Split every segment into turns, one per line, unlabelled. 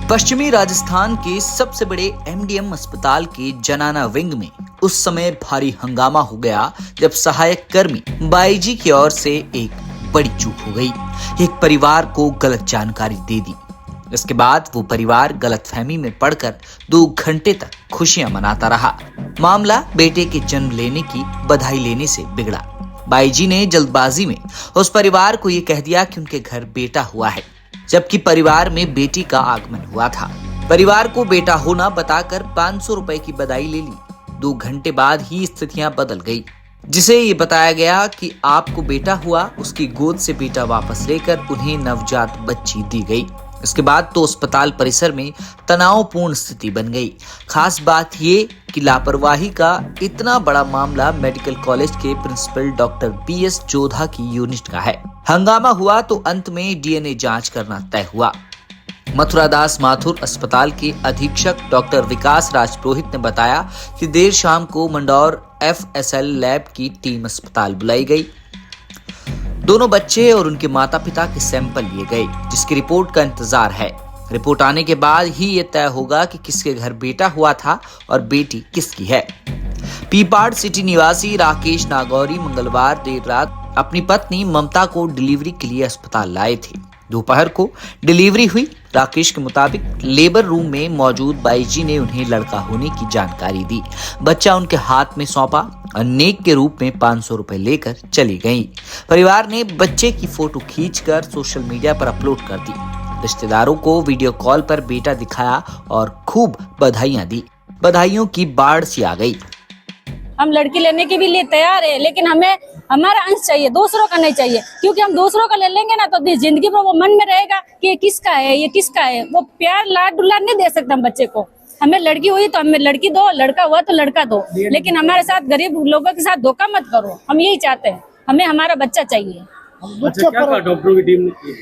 पश्चिमी राजस्थान के सबसे बड़े एमडीएम अस्पताल के जनाना विंग में उस समय भारी हंगामा हो गया जब सहायक कर्मी बाईजी की ओर से एक बड़ी चूक हो गई। एक परिवार को गलत जानकारी दे दी। इसके बाद वो परिवार गलतफहमी में पड़कर 2 घंटे तक खुशियां मनाता रहा। मामला बेटे के जन्म लेने की बधाई लेने से बिगड़ा। बाईजी ने जल्दबाजी में उस परिवार को ये कह दिया कि उनके घर बेटा हुआ है, जबकि परिवार में बेटी का आगमन हुआ था। परिवार को बेटा होना बताकर 500 रुपए की बधाई ले ली। 2 घंटे बाद ही स्थितियां बदल गई, जिसे ये बताया गया कि आपको बेटा हुआ। उसकी गोद से बेटा वापस लेकर उन्हें नवजात बच्ची दी गई। इसके बाद तो अस्पताल परिसर में तनावपूर्ण स्थिति बन गई। खास बात ये कि लापरवाही का इतना बड़ा मामला मेडिकल कॉलेज के प्रिंसिपल डॉक्टर बीएस जोधा की यूनिट का है। हंगामा हुआ तो अंत में डीएनए जांच करना तय हुआ। मथुरादास माथुर अस्पताल के अधीक्षक डॉक्टर विकास राज पुरोहित ने बताया कि देर शाम को मंडौर एफएसएल लैब की टीम अस्पताल बुलाई गई। दोनों बच्चे और उनके माता पिता के सैंपल लिए गए, जिसकी रिपोर्ट का इंतजार है। रिपोर्ट आने के बाद ही ये तय होगा कि किसके घर बेटा हुआ था और बेटी किसकी है। पीपाड़ सिटी निवासी राकेश नागौरी मंगलवार देर रात अपनी पत्नी ममता को डिलीवरी के लिए अस्पताल लाए थे। दोपहर को डिलीवरी हुई। राकेश के मुताबिक लेबर रूम में मौजूद बाईजी ने उन्हें लड़का होने की जानकारी दी। बच्चा उनके हाथ में सौंपा और नेक के रूप में 500 रुपए लेकर चली गई। परिवार ने बच्चे की फोटो खींचकर सोशल मीडिया पर अपलोड कर दी। रिश्तेदारों को वीडियो कॉल पर बेटा दिखाया और खूब बधाइयां दी। बधाइयों की बाढ़ सी आ गई।
हम लड़की लेने के भी लिए तैयार है, लेकिन हमें हमारा अंश चाहिए, दूसरों का नहीं चाहिए। क्योंकि हम दूसरों का ले लेंगे ना तो जिंदगी में वो मन में रहेगा कि ये किसका है, ये किसका है। वो प्यार लाड दुलार नहीं दे सकता हम बच्चे को। हमें लड़की हुई तो हमें लड़की दो, लड़का हुआ तो लड़का दो, लेकिन हमारे साथ गरीब लोगों के साथ धोखा मत करो। हम यही चाहते हैं, हमें हमारा बच्चा चाहिए।
अच्छा, क्या कहा डॉक्टरों की टीम ने?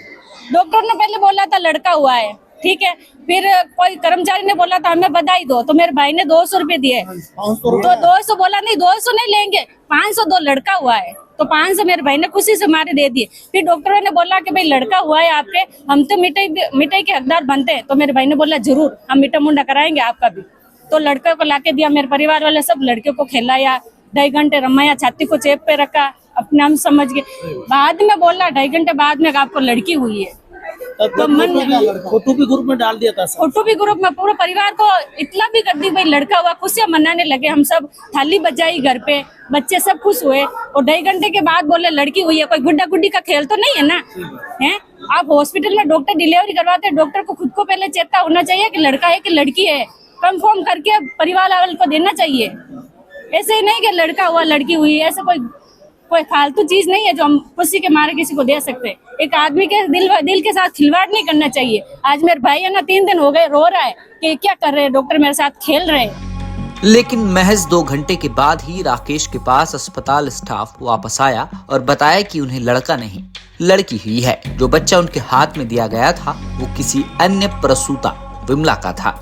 डॉक्टर ने पहले बोला था लड़का हुआ है, ठीक है। फिर कोई कर्मचारी ने बोला था हमें बधाई दो, तो मेरे भाई ने 200 रुपए दिए। तो 200 बोला नहीं, 200 नहीं लेंगे, 500 दो, लड़का हुआ है। तो 500 मेरे भाई ने खुशी से मारे दे दिए। फिर डॉक्टरों ने बोला कि भाई लड़का हुआ है आपके, हम तो मिठाई के हकदार बनते हैं। तो मेरे भाई ने बोला जरूर हम मीठा मुंडा कराएंगे आपका भी। तो लड़का को लाके दिया। मेरे परिवार वाले सब लड़के को खिलाया, 2.5 घंटे रमाया, छाती को चेप पे रखा, अपने हम समझ गए। बाद में बोला 2.5 घंटे बाद में आपको लड़की हुई है। तो मन
फोटो भी ग्रुप में डाल दिया था।
फोटो भी ग्रुप में पूरे परिवार को इतना भी कर दी, भाई लड़का हुआ, खुशियां मनाने लगे। हम सब थाली बजाई घर पे, बच्चे सब खुश हुए। और 2.5 घंटे के बाद बोले लड़की हुई है। कोई गुड्डा गुड्डी का खेल तो नहीं है ना, है। आप हॉस्पिटल में डॉक्टर डिलीवरी करवाते हैं, डॉक्टर को खुद को पहले चेता होना चाहिए कि लड़का है कि लड़की है, कंफर्म करके परिवार वाले को देना चाहिए। ऐसे ही नहीं कि लड़का हुआ लड़की हुई, ऐसे कोई फालतू चीज नहीं है जो हम खुशी के मारे किसी को दे सकते। एक आदमी के दिल के साथ खिलवाड़ नहीं करना चाहिए। आज मेरे भाई है ना 3 दिन हो गए रो रहा है कि क्या कर रहे हैं, डॉक्टर मेरे साथ खेल रहे हैं।
लेकिन महज 2 घंटे के बाद ही राकेश के पास अस्पताल स्टाफ वापस आया और बताया कि उन्हें लड़का नहीं लड़की हुई है। जो बच्चा उनके हाथ में दिया गया था वो किसी अन्य प्रसूता विमला का था।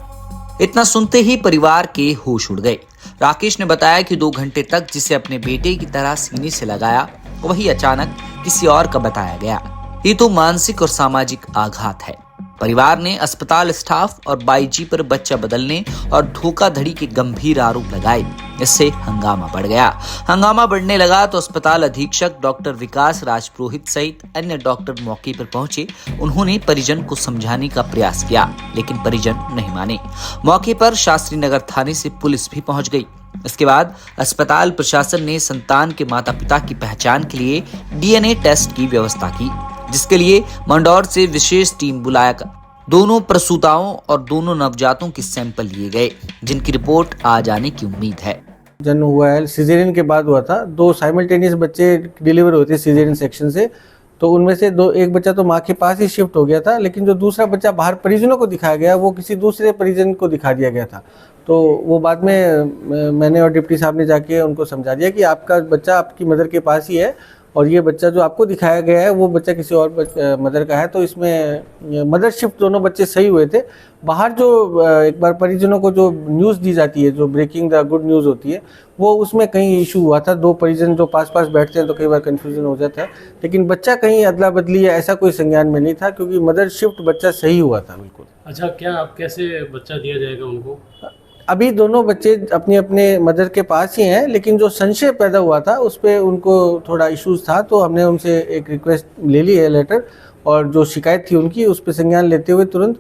इतना सुनते ही परिवार के होश उड़ गए। राकेश ने बताया कि 2 घंटे तक जिसे अपने बेटे की तरह सीने से लगाया, वही अचानक किसी और का बताया गया। ये तो मानसिक और सामाजिक आघात है। परिवार ने अस्पताल स्टाफ और बाईजी पर बच्चा बदलने और धोखाधड़ी के गंभीर आरोप लगाए। इससे हंगामा बढ़ गया। हंगामा बढ़ने लगा तो अस्पताल अधीक्षक डॉक्टर विकास राज पुरोहित सहित अन्य डॉक्टर मौके पर पहुंचे। उन्होंने परिजन को समझाने का प्रयास किया, लेकिन परिजन नहीं माने। मौके पर शास्त्री नगर थाने से पुलिस भी पहुंच गई। इसके बाद अस्पताल प्रशासन ने संतान के माता पिता की पहचान के लिए डीएनए टेस्ट की व्यवस्था की, जिसके लिए मंदसौर से विशेष टीम बुलाया। दोनों प्रसूताओं और दोनों नवजातों के सैंपल लिए गए, जिनकी रिपोर्ट आज आने की उम्मीद है।
जन्म हुआ है, सिजेरियन के बाद हुआ था। 2 साइमल्टेनियस बच्चे डिलीवर होते सिजेरियन सेक्शन से। तो उनमें से एक बच्चा तो माँ के पास ही शिफ्ट हो गया था, लेकिन जो दूसरा बच्चा बाहर परिजनों को दिखाया गया वो किसी दूसरे परिजन को दिखा दिया गया था। तो वो बाद में मैंने और डिप्टी साहब ने जाके उनको समझा दिया कि आपका बच्चा आपकी मदर के पास ही है और ये बच्चा जो आपको दिखाया गया है वो बच्चा किसी और मदर का है। तो इसमें मदर शिफ्ट दोनों बच्चे सही हुए थे। बाहर जो एक बार परिजनों को जो न्यूज़ दी जाती है, जो ब्रेकिंग द गुड न्यूज़ होती है, वो उसमें कहीं इशू हुआ था। दो परिजन जो पास पास बैठते हैं तो कई बार कन्फ्यूजन हो जाता है, लेकिन बच्चा कहीं अदला बदली या ऐसा कोई संज्ञान में नहीं था, क्योंकि मदर शिफ्ट बच्चा सही हुआ था बिल्कुल।
अच्छा, क्या आप कैसे बच्चा दिया जाएगा उनको?
अभी दोनों बच्चे अपने अपने मदर के पास ही हैं, लेकिन जो संशय पैदा हुआ था उस पर उनको थोड़ा इश्यूज था, तो हमने उनसे एक रिक्वेस्ट ले ली है लेटर, और जो शिकायत थी उनकी उस पर संज्ञान लेते हुए तुरंत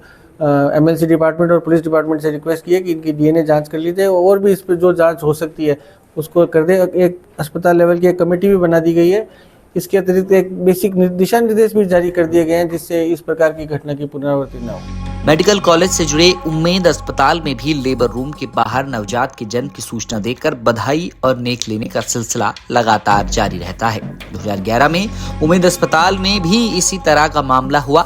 MLC डिपार्टमेंट और पुलिस डिपार्टमेंट से रिक्वेस्ट की है कि इनकी DNA जांच कर ली जाए, और भी इस पर जो जांच हो सकती है उसको कर दे। एक अस्पताल लेवल की एक कमेटी भी बना दी गई है। इसके अतिरिक्त एक बेसिक दिशा निर्देश भी जारी कर दिए गए हैं, जिससे इस प्रकार की घटना की पुनरावृत्ति न हो।
मेडिकल कॉलेज से जुड़े उम्मेद अस्पताल में भी लेबर रूम के बाहर नवजात के जन्म की सूचना देकर बधाई और नेक लेने का सिलसिला लगातार जारी रहता है। 2011 में उम्मेद अस्पताल में भी इसी तरह का मामला हुआ।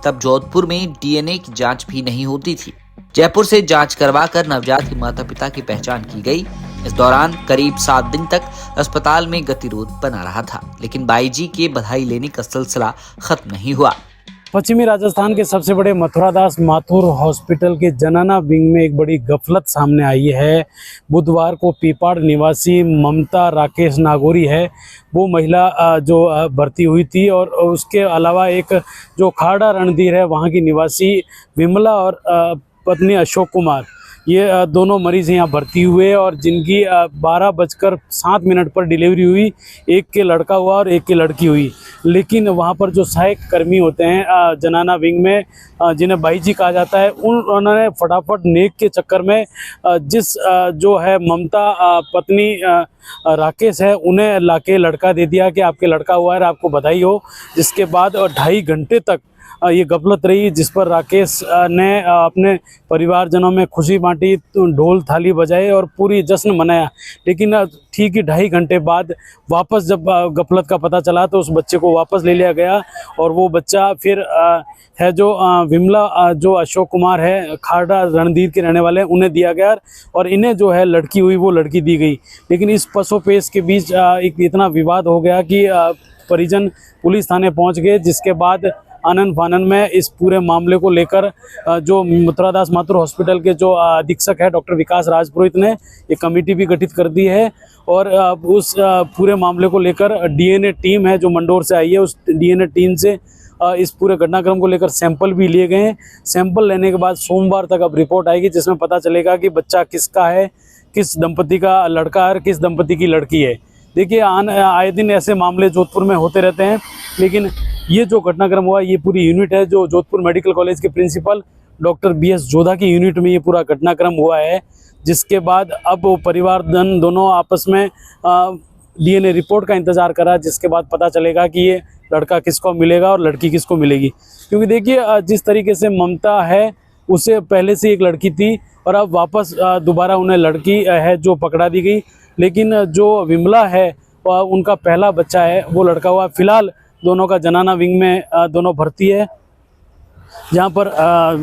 तब जोधपुर में DNA की जांच भी नहीं होती थी। जयपुर से जांच करवाकर नवजात के माता पिता की पहचान की गई। इस दौरान करीब 7 दिन तक अस्पताल में गतिरोध बना रहा था, लेकिन बाईजी के बधाई लेने का सिलसिला खत्म नहीं हुआ।
पश्चिमी राजस्थान के सबसे बड़े मथुरादास माथुर हॉस्पिटल के जनाना विंग में एक बड़ी गफलत सामने आई है। बुधवार को पीपाड़ निवासी ममता राकेश नागौरी है, वो महिला जो भर्ती हुई थी, और उसके अलावा एक जो खाड़ा रणधीर है वहाँ की निवासी विमला और पत्नी अशोक कुमार, ये दोनों मरीज़ यहाँ भर्ती हुए, और जिनकी 12:07 पर डिलीवरी हुई। एक के लड़का हुआ और एक की लड़की हुई। लेकिन वहाँ पर जो सहायक कर्मी होते हैं जनाना विंग में, जिन्हें बाईजी कहा जाता है, उन्होंने फटाफट नेक के चक्कर में जिस जो है ममता पत्नी राकेश है, उन्हें लाके लड़का दे दिया कि आपके लड़का हुआ है, आपको बधाई हो। जिसके बाद 2.5 घंटे तक ये गफलत रही, जिस पर राकेश ने अपने परिवारजनों में खुशी बांटी, ढोल थाली बजाए और पूरी जश्न मनाया। लेकिन ठीक ही 2.5 घंटे बाद वापस जब गफलत का पता चला तो उस बच्चे को वापस ले लिया गया, और वो बच्चा फिर है जो विमला जो अशोक कुमार है, खाड़ा रणधीर के रहने वाले हैं, उन्हें दिया गया, और इन्हें जो है लड़की हुई वो लड़की दी गई। लेकिन इस पसोपेश के बीच एक इतना विवाद हो गया कि परिजन पुलिस थाने पहुँच गए, जिसके बाद आनन फानन में इस पूरे मामले को लेकर जो मथुरादास माथुर हॉस्पिटल के जो अधीक्षक है डॉक्टर विकास राजपुरोहित ने एक कमेटी भी गठित कर दी है, और उस पूरे मामले को लेकर DNA टीम है जो मंडोर से आई है, उस DNA टीम से इस पूरे घटनाक्रम को लेकर सैंपल भी लिए गए हैं। सैंपल लेने के बाद सोमवार तक अब रिपोर्ट आएगी, जिसमें पता चलेगा कि बच्चा किसका है, किस दंपति का लड़का है और किस दंपति की लड़की है। देखिए, आए दिन ऐसे मामले जोधपुर में होते रहते हैं, लेकिन ये जो घटनाक्रम हुआ, ये पूरी यूनिट है जो जोधपुर मेडिकल कॉलेज के प्रिंसिपल डॉक्टर BS जोधा की यूनिट में ये पूरा घटनाक्रम हुआ है। जिसके बाद अब वो परिवारजन दोनों आपस में DNA रिपोर्ट का इंतज़ार करा, जिसके बाद पता चलेगा कि ये लड़का किसको मिलेगा और लड़की किसको मिलेगी। क्योंकि देखिए, जिस तरीके से ममता है, उसे पहले से एक लड़की थी, और अब वापस दोबारा उन्हें लड़की है जो पकड़ा दी गई। लेकिन जो विमला है, उनका पहला बच्चा है, वो लड़का हुआ। फिलहाल दोनों का जनाना विंग में दोनों भर्ती है, जहाँ पर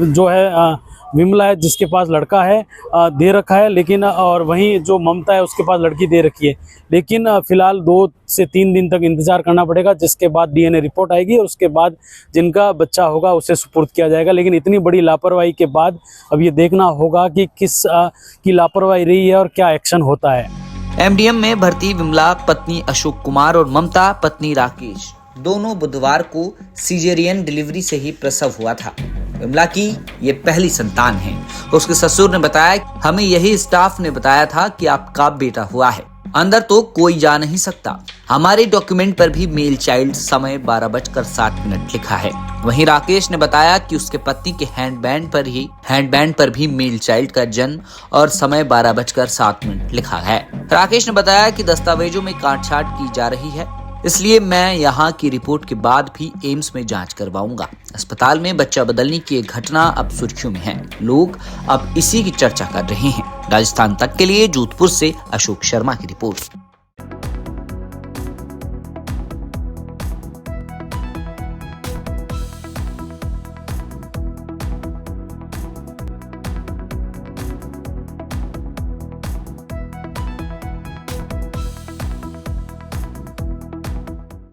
जो है विमला है जिसके पास लड़का है दे रखा है, लेकिन और वहीं जो ममता है उसके पास लड़की दे रखी है। लेकिन फिलहाल 2 से 3 दिन तक इंतज़ार करना पड़ेगा, जिसके बाद DNA रिपोर्ट आएगी और उसके बाद जिनका बच्चा होगा उसे सुपुर्द किया जाएगा। लेकिन इतनी बड़ी लापरवाही के बाद अब ये देखना होगा कि किस की लापरवाही रही है और क्या एक्शन होता है।
MDM में भर्ती विमला पत्नी अशोक कुमार और ममता पत्नी राकेश दोनों बुधवार को सीजेरियन डिलीवरी से ही प्रसव हुआ था। विमला की ये पहली संतान है। उसके ससुर ने बताया, हमें यही स्टाफ ने बताया था कि आपका बेटा हुआ है, अंदर तो कोई जा नहीं सकता। हमारे डॉक्यूमेंट पर भी मेल चाइल्ड समय 12:07 लिखा है। वहीं राकेश ने बताया कि उसके पत्नी के हैंडबैंड पर भी मेल चाइल्ड का जन्म और समय 12:07 लिखा है। राकेश ने बताया कि दस्तावेजों में काटछाट की जा रही है, इसलिए मैं यहाँ की रिपोर्ट के बाद भी एम्स में जांच करवाऊंगा। अस्पताल में बच्चा बदलने की एक घटना अब सुर्खियों में है। लोग अब इसी की चर्चा कर रहे हैं। राजस्थान तक के लिए जोधपुर से अशोक शर्मा की रिपोर्ट।